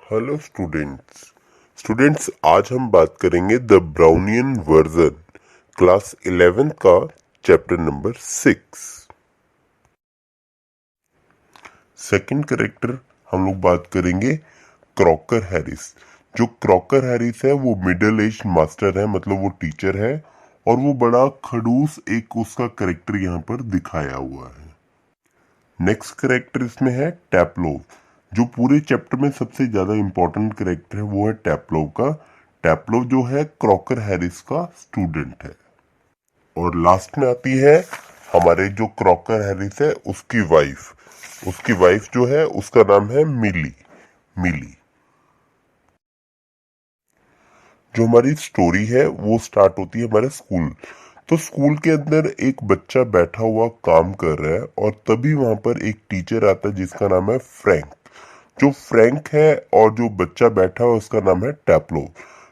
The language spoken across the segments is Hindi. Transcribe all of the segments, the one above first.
हेलो स्टूडेंट्स आज हम बात करेंगे द ब्राउनियन वर्जन क्लास 11 का चैप्टर नंबर 6। सेकंड करेक्टर हम लोग बात करेंगे क्रॉकर हैरिस। जो क्रॉकर हैरिस है वो मिडिल एज मास्टर है, मतलब वो टीचर है और वो बड़ा खड़ूस एक उसका करेक्टर यहाँ पर दिखाया हुआ है। नेक्स्ट करेक्टर इसमें है टैपलोव। जो पूरे चैप्टर में सबसे ज्यादा इंपॉर्टेंट करेक्टर है वो है टैपलोव का। टैपलोव जो है क्रॉकर हैरिस का स्टूडेंट है। और लास्ट में आती है हमारे जो क्रॉकर हैरिस है उसकी वाइफ जो है उसका नाम है मिली। मिली। जो हमारी स्टोरी है वो स्टार्ट होती है हमारे स्कूल। तो स्कूल के अंदर एक बच्चा बैठा हुआ काम कर रहा है और तभी वहां पर एक टीचर आता है जिसका नाम है फ्रैंक। जो फ्रैंक है और जो बच्चा बैठा है उसका नाम है टैपलोव।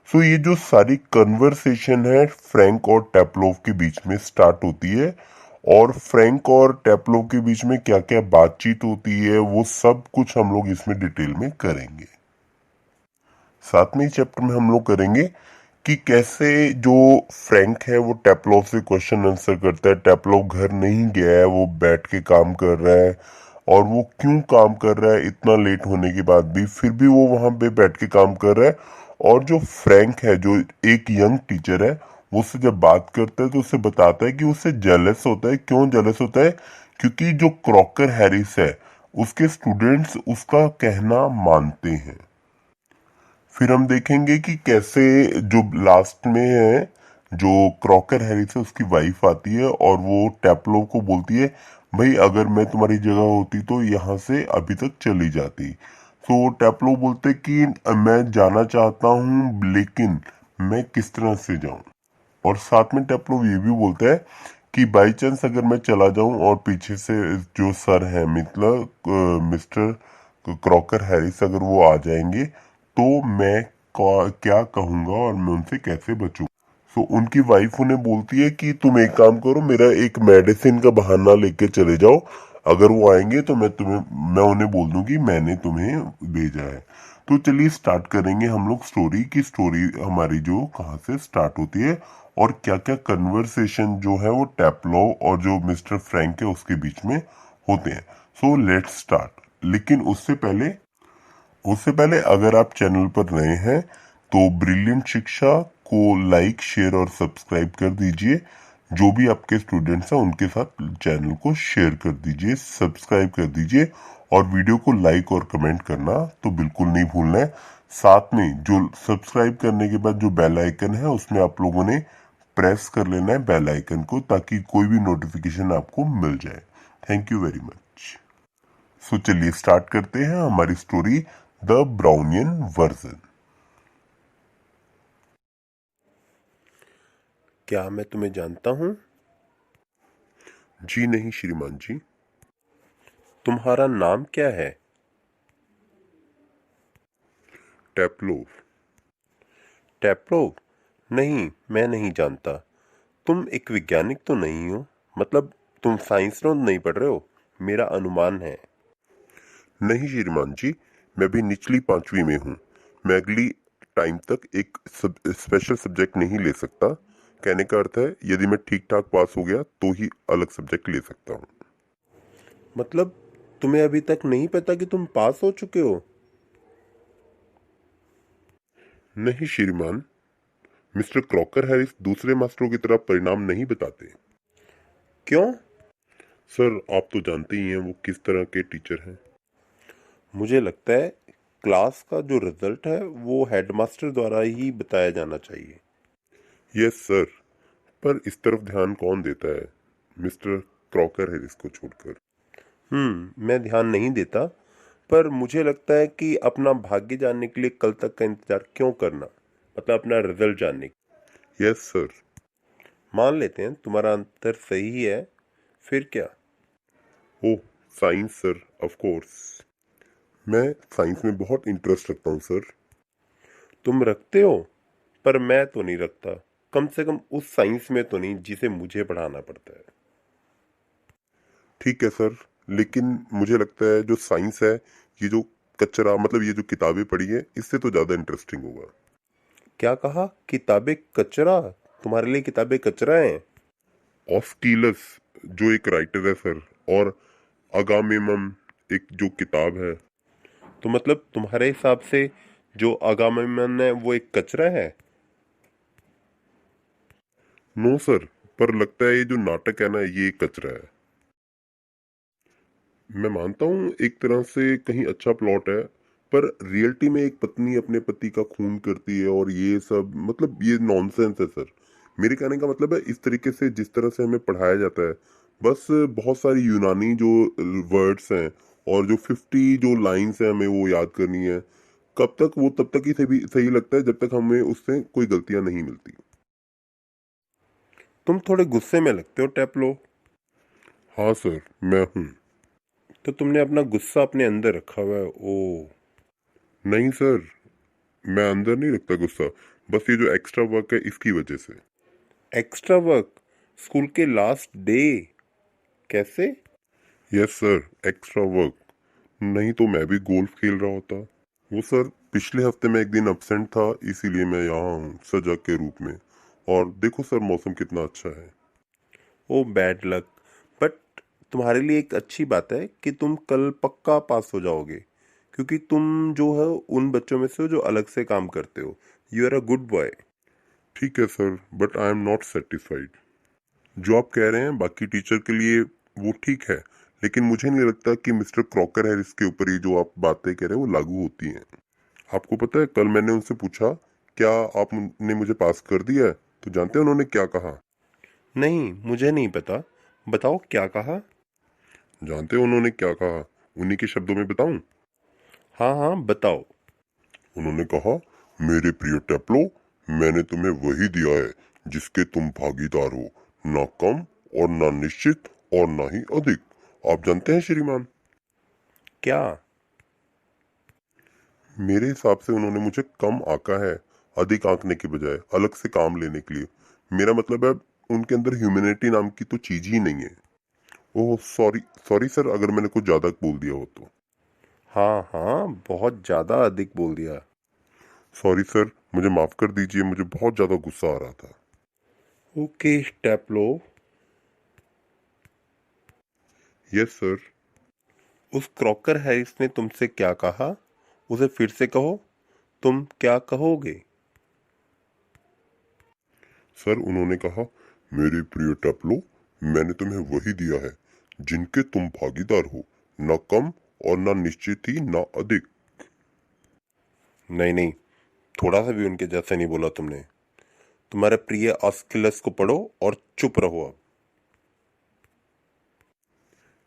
सो ये जो सारी कन्वर्सेशन है फ्रैंक और टैपलोव के बीच में स्टार्ट होती है और फ्रैंक और टैपलोव के बीच में क्या क्या बातचीत होती है वो सब कुछ हम लोग इसमें डिटेल में करेंगे। साथ में इस चैप्टर में हम लोग करेंगे कि कैसे जो फ्रैंक है वो टैपलोव से क्वेश्चन आंसर करता है। टैपलोव घर नहीं गया है, वो बैठ के काम कर रहा है और वो क्यों काम कर रहा है इतना लेट होने के बाद भी, फिर भी वो वहां पे बैठ के काम कर रहा है। और जो फ्रैंक है जो एक यंग टीचर है वो उससे जब बात करता है तो उसे बताता है कि उससे जेलस होता है। क्यों जेलस होता है? क्योंकि जो क्रॉकर हैरिस है उसके स्टूडेंट्स उसका कहना मानते हैं। फिर हम देखेंगे कि कैसे जो लास्ट में है जो क्रॉकर हैरिस है उसकी वाइफ आती है और वो टैपलो को बोलती है भाई अगर मैं तुम्हारी जगह होती तो यहाँ से अभी तक चली जाती। तो टैपलो बोलते कि मैं जाना चाहता हूँ लेकिन मैं किस तरह से जाऊं। और साथ में टैपलो ये भी बोलता है कि बाई चांस अगर मैं चला जाऊं और पीछे से जो सर है मतलब मिस्टर क्रॉकर हैरिस अगर वो आ जाएंगे तो मैं क्या कहूंगा और मैं उनसे कैसे बचूं। सो उनकी वाइफ उन्हें बोलती है कि तुम एक काम करो, मेरा एक मेडिसिन का बहाना लेके चले जाओ। अगर वो आएंगे तो मैं उन्हें बोल दूंगी मैंने तुम्हें भेजा है। तो चलिए स्टार्ट करेंगे हम लोग स्टोरी की। स्टोरी हमारी जो कहाँ से स्टार्ट होती है और क्या क्या कन्वर्सेशन जो है वो टैपलो और जो मिस्टर फ्रैंक है उसके बीच में होते हैं। So let's start. लेकिन उससे पहले अगर आप चैनल पर नए हैं तो ब्रिलियंट शिक्षा को लाइक शेयर और सब्सक्राइब कर दीजिए। जो भी आपके स्टूडेंट्स हैं उनके साथ चैनल को शेयर कर दीजिए, सब्सक्राइब कर दीजिए और वीडियो को लाइक और कमेंट करना तो बिल्कुल नहीं भूलना है। साथ में जो सब्सक्राइब करने के बाद जो बेल आइकन है उसमें आप लोगों ने प्रेस कर लेना है बेल आइकन को, ताकि कोई भी नोटिफिकेशन आपको मिल जाए। Thank you very much. So चलिए स्टार्ट करते हैं हमारी स्टोरी द ब्राउनियन वर्जन। क्या मैं तुम्हें जानता हूँ? जी नहीं श्रीमान जी। तुम्हारा नाम क्या है? टैपलोव। टैप्रोव? नहीं, मैं नहीं जानता। तुम एक वैज्ञानिक तो नहीं हो? मतलब तुम साइंस नोट नहीं पढ़ रहे हो? मेरा अनुमान है। नहीं श्रीमान जी, मैं भी निचली पांचवी में हूँ। मैं अगली टाइम तक एक स्पेशल सब्जेक्ट नहीं ले सकता। कहने का अर्थ है यदि मैं ठीक ठाक पास हो गया तो ही अलग सब्जेक्ट ले सकता हूँ। मतलब तुम्हें अभी तक नहीं पता कि तुम पास हो चुके हो? नहीं श्रीमान, मिस्टर क्रॉकर हैरिस दूसरे मास्टरों की तरह परिणाम नहीं बताते। क्यों? सर आप तो जानते ही हैं वो किस तरह के टीचर हैं। मुझे लगता है क्लास का जो रिजल्ट है वो हेडमास्टर द्वारा ही बताया जाना चाहिए। यस सर, पर इस तरफ ध्यान कौन देता है मिस्टर क्रॉकर हैरिस को छोड़कर। मैं ध्यान नहीं देता, पर मुझे लगता है कि अपना भाग्य जानने के लिए कल तक का इंतजार क्यों करना? मतलब अपना रिजल्ट जानने के। Yes sir. मान लेते हैं तुम्हारा आंसर सही है, फिर क्या? ओह, साइंस सर, ऑफ कोर्स। मैं साइंस में बहुत इंटरेस्ट रखता हूँ सर। तुम रखते हो, पर मैं तो नहीं रखता। कम से कम उस साइंस में तो नहीं जिसे मुझे पढ़ाना पड़ता है। ठीक है सर, लेकिन मुझे लगता है जो साइंस है ये जो कचरा, मतलब ये जो किताबें पढ़ी है इससे तो ज्यादा इंटरेस्टिंग होगा। क्या कहा? किताबें कचरा? तुम्हारे लिए किताबें कचरा हैं? ऑस्कीलस जो एक राइटर है सर, और अगामेमम एक जो किताब है। तो मतलब तुम्हारे हिसाब से जो अगामेम्नन है वो एक कचरा है? नो सर, पर लगता है ये जो नाटक है ना ये एक कचरा है। मैं मानता हूँ एक तरह से कहीं अच्छा प्लॉट है, पर रियलिटी में एक पत्नी अपने पति का खून करती है और ये सब, मतलब ये नॉनसेंस है सर। मेरे कहने का मतलब है इस तरीके से जिस तरह से हमें पढ़ाया जाता है, बस बहुत सारी यूनानी जो वर्ड्स हैं और जो 50 जो लाइंस हैं हमें वो याद करनी है। कब तक वो, तब तक ही सही सही लगता है जब तक हमें उससे कोई गलतियां नहीं मिलती। तुम थोड़े गुस्से में लगते हो टैपलो। हाँ सर, मैं हूँ। तो तुमने अपना गुस्सा अपने अंदर रखा हुआ है। ओ। नहीं सर, मैं अंदर नहीं रखता गुस्सा, बस ये जो एक्स्ट्रा वर्क है इसकी वजह से। Extra work? स्कूल के लास्ट डे? कैसे? Yes sir, extra work. नहीं तो मैं भी गोल्फ खेल रहा होता। वो सर, पिछले हफ्ते में एक दिन अब्सेंट था, इसीलिए मैं यहाँ हूँ सजा के रूप में। और देखो सर, मौसम कितना अच्छा है। ओ बैड लक। बट तुम्हारे लिए एक अच्छी बात है कि तुम कल पक्का पास हो जाओगे, क्योंकि तुम जो है उन बच्चों में से हो जो अलग से काम करते हो। You are a good boy. ठीक है sir, but I am not satisfied. जो आप कह रहे हैं बाकी टीचर के लिए वो ठीक है, लेकिन मुझे नहीं लगता कि मिस्टर क्रॉकर हैरिस के ऊपर ये जो आप बातें कह रहे हैं वो लागू होती हैं। आपको पता है, कल मैंने उनसे पूछा क्या आपने मुझे पास कर दिया है, तो जानते हैं उन्होंने क्या कहा? नहीं, मुझे नहीं पता। बताओ क्या कहा। जानते हैं उन्होंने क्या कहा? उन्हीं के शब्दों में बताऊं? हाँ हाँ, बताओ। उन्होंने कहा, मेरे प्रिय टेप्लो, मैंने तुम्हें वही दिया है जिसके तुम भागीदार हो, ना कम और ना निश्चित और ना ही अधिक। आप जानते हैं श्रीमान, क्या? मेरे हिसाब से उन्होंने मुझे कम आंका है, अधिक आंकने के बजाय अलग से काम लेने के लिए। मेरा मतलब है उनके अंदर ह्यूमैनिटी नाम की तो चीज ही नहीं है। ओह सॉरी, सॉरी सर अगर मैंने कुछ ज्यादा बोल दिया हो तो। हाँ हाँ, बहुत ज्यादा अधिक बोल दिया। सॉरी सर, मुझे माफ कर दीजिए, मुझे बहुत ज्यादा गुस्सा आ रहा था। ओके स्टेपलो। Yes sir. उस क्रॉकर हैरिस ने तुमसे क्या कहा? उसे फिर से कहो। तुम क्या कहोगे? सर उन्होंने कहा, मेरे प्रिय टपलो, मैंने तुम्हें वही दिया है जिनके तुम भागीदार हो, न कम और न निश्चित ही न अधिक। नहीं नहीं, थोड़ा सा भी उनके जैसे नहीं बोला तुमने। तुम्हारे प्रिय ऑस्किलस को पढ़ो और चुप रहो अब।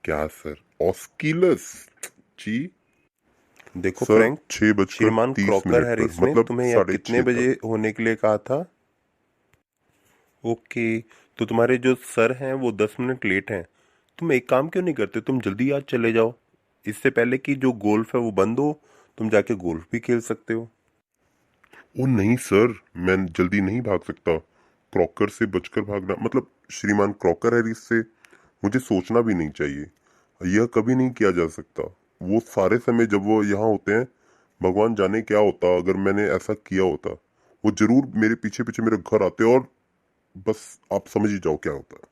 क्या सर, ऑस्किलस? जी देखो सर, फ्रैंक, छह बजकर श्रीमान तीस क्रॉकर मिनट पर, हैरिस ने मतलब तुम्हें यहाँ साढ़े कितने छः बजे पर। होने के लिए कहा था? ओके। तो तुम्हारे जो सर हैं वो 10 मिनट लेट हैं। तुम एक काम क्यों नहीं करते, तुम जल्दी आज चले जाओ, इससे पहले कि जो गोल्फ है वो बंद हो। तुम जाके गोल्फ भी खेल सकते हो। ओ नहीं सर, मैं जल्दी नहीं भाग सकता। क्रॉकर से बचकर भागना, मतलब श्रीमान क्रॉकर हैरिस से मुझे सोचना भी नहीं चाहिए। यह कभी नहीं किया जा सकता। वो सारे समय जब वो यहाँ होते हैं, भगवान जाने क्या होता अगर मैंने ऐसा किया होता। वो जरूर मेरे पीछे पीछे मेरे घर आते और बस आप समझ ही जाओ क्या होता है।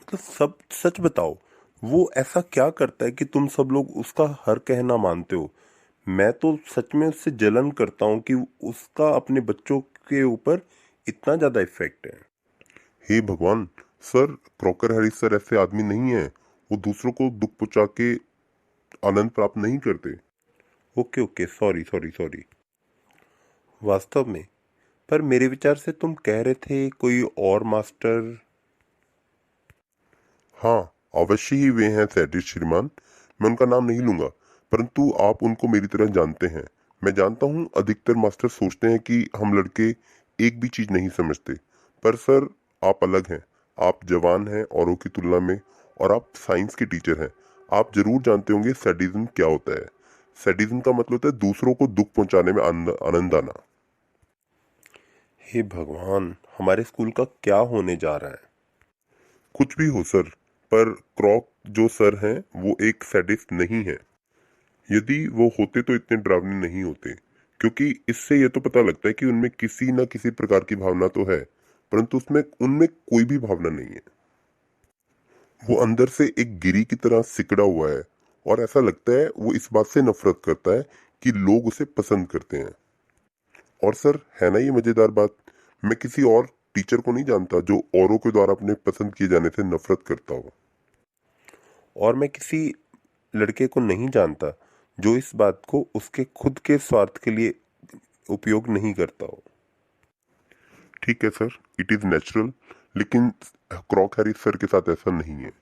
मतलब सब सच बताओ, वो ऐसा क्या करता है कि तुम सब लोग उसका हर कहना मानते हो? मैं तो सच में उससे जलन करता हूँ कि उसका अपने बच्चों के ऊपर इतना ज्यादा इफेक्ट है। हे भगवान, सर क्रॉकर हैरिस सर ऐसे आदमी नहीं है। वो दूसरों को दुख पहुंचा के आनंद प्राप्त नहीं करते। Okay okay, sorry sorry sorry. वास्तव में? पर मेरे विचार से तुम कह रहे थे कोई और मास्टर। हाँ, अवश्य ही वे हैं सैटिस श्रीमान। मैं उनका नाम नहीं लूंगा, परंतु आप उनको मेरी तरह जानते हैं। मैं जानता हूँ अधिकतर मास्टर सोचते हैं कि हम लड़के एक भी चीज नहीं समझते, पर सर आप अलग हैं। आप जवान हैं औरों की तुलना में, और आप साइंस के टीचर हैं। आप जरूर जानते होंगे सैडिज्म क्या होता है। सैडिज्म का मतलब होता है दूसरों को दुख पहुंचाने में आनंद आना। हे भगवान, हमारे स्कूल का क्या होने जा रहा है? कुछ भी हो सर, पर क्रॉक जो सर हैं वो एक सैडिस्ट नहीं है। यदि वो होते तो इतने डरावने नहीं होते, क्योंकि इससे ये तो पता लगता है कि उनमें किसी न किसी प्रकार की भावना तो है, परंतु उसमें उनमें कोई भी भावना नहीं है। वो अंदर से एक गिरी की तरह सिकड़ा हुआ है, और ऐसा लगता है वो इस बात से नफरत करता है कि लोग उसे पसंद करते हैं। और सर, है ना ये मजेदार बात, मैं किसी और टीचर को नहीं जानता जो औरों के द्वारा अपने पसंद किए जाने से नफरत करता हो। और मैं किसी लड़के को नहीं जानता जो इस बात को उसके खुद के स्वार्थ के लिए उपयोग नहीं करता हो। ठीक है सर, इट इज नेचुरल, लेकिन क्रॉक हैरिस सर के साथ ऐसा नहीं है।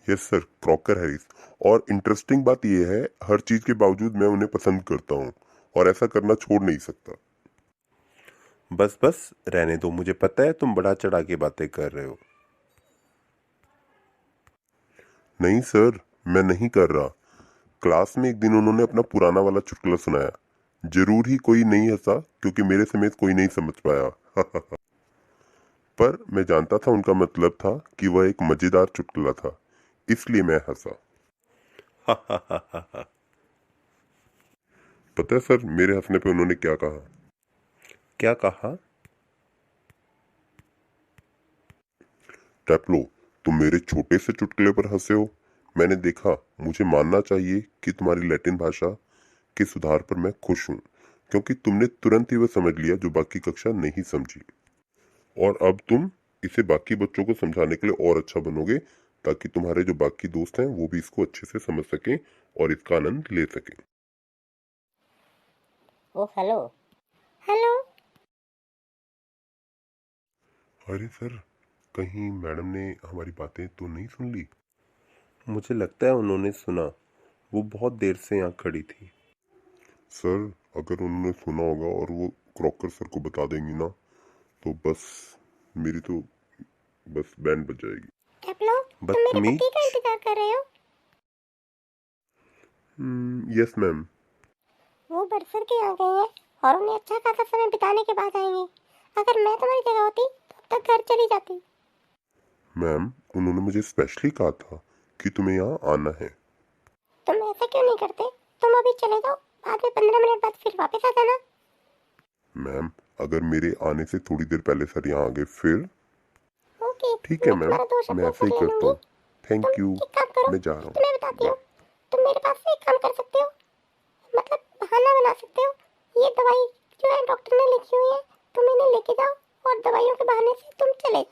Yes sir, Crocker Harris. और इंटरेस्टिंग बात यह है, हर चीज के बावजूद मैं उन्हें पसंद करता हूँ, और ऐसा करना छोड़ नहीं सकता। बस बस रहने दो, मुझे पता है तुम बड़ा चढ़ा के बातें कर रहे हो। नहीं सर, मैं नहीं कर रहा। क्लास में एक दिन उन्होंने अपना पुराना वाला चुटकुला सुनाया। जरूर ही कोई नहीं हंसा, क्योंकि मेरे समेत कोई नहीं समझ पाया। पर मैं जानता था उनका मतलब था कि वह एक मजेदार चुटकुला था, इसलिए मैं हंसा। पता है सर, मेरे हंसने पे उन्होंने क्या कहा? क्या कहा? टैपलो, तुम मेरे छोटे से चुटकुले पर हंसे हो। मैंने देखा, मुझे मानना चाहिए कि तुम्हारी लैटिन भाषा के सुधार पर मैं खुश हूँ, क्योंकि तुमने तुरंत ही वह समझ लिया जो बाकी कक्षा नहीं समझी। और अब तुम इसे बाकी बच्चों को समझाने के लिए और अच्छा बनोगे, ताकि तुम्हारे जो बाकी दोस्त हैं वो भी इसको अच्छे से समझ सकें और इसका आनंद ले सकें। ओ हेलो। हेलो। अरे सर, कहीं मैडम ने हमारी बातें तो नहीं सुन ली? मुझे लगता है उन्होंने सुना, वो बहुत देर से यहाँ खड़ी थी। सर, अगर उन्होंने सुना होगा और वो क्रॉकर सर को बता देंगी ना, तो बस मेरी तो बस बैंड बज जाएगी। टैपलो, तुम मेरे बदतमीज। पति का इंतजार कर रहे हो? Yes ma'am. वो बरसर के यहाँ गए हैं और उन्हें अच्छा खासा समय बिताने के बाद आएंगे। अगर मैं तुम्हारी जगह होती तो अब तक घर चली जाती। मैम, उन्होंने मुझे स्पेशली कहा था कि तुम्हें यहाँ आना है। तुम ऐसा क्यों नहीं करते? तुम अभी चले जाओ, बाद में 15 मिनट बाद फिर वापस आ जाना। मैम, अगर मेरे आने से थोड़ी देर पहले सर यहाँ आ गए फिर? ओके, ठीक है मैं मैम, तुम्हारा दोष मैं अपने ऐसे ऊपर ही ले करता लूंगी। हूँ। थैंक तुम यू। एक काम करो, मैं जा रहा हूँ। तुम्हें बताती बाय। हूँ। तुम मेरे पास से एक काम कर सकते हो, मतलब बहाना बना सकते हो। ये दवाई जो है डॉक्टर ने लिखी हुई है, तुम इन्हें लेके जाओ और दवाइयों के बहाने से तुम चले जाओ।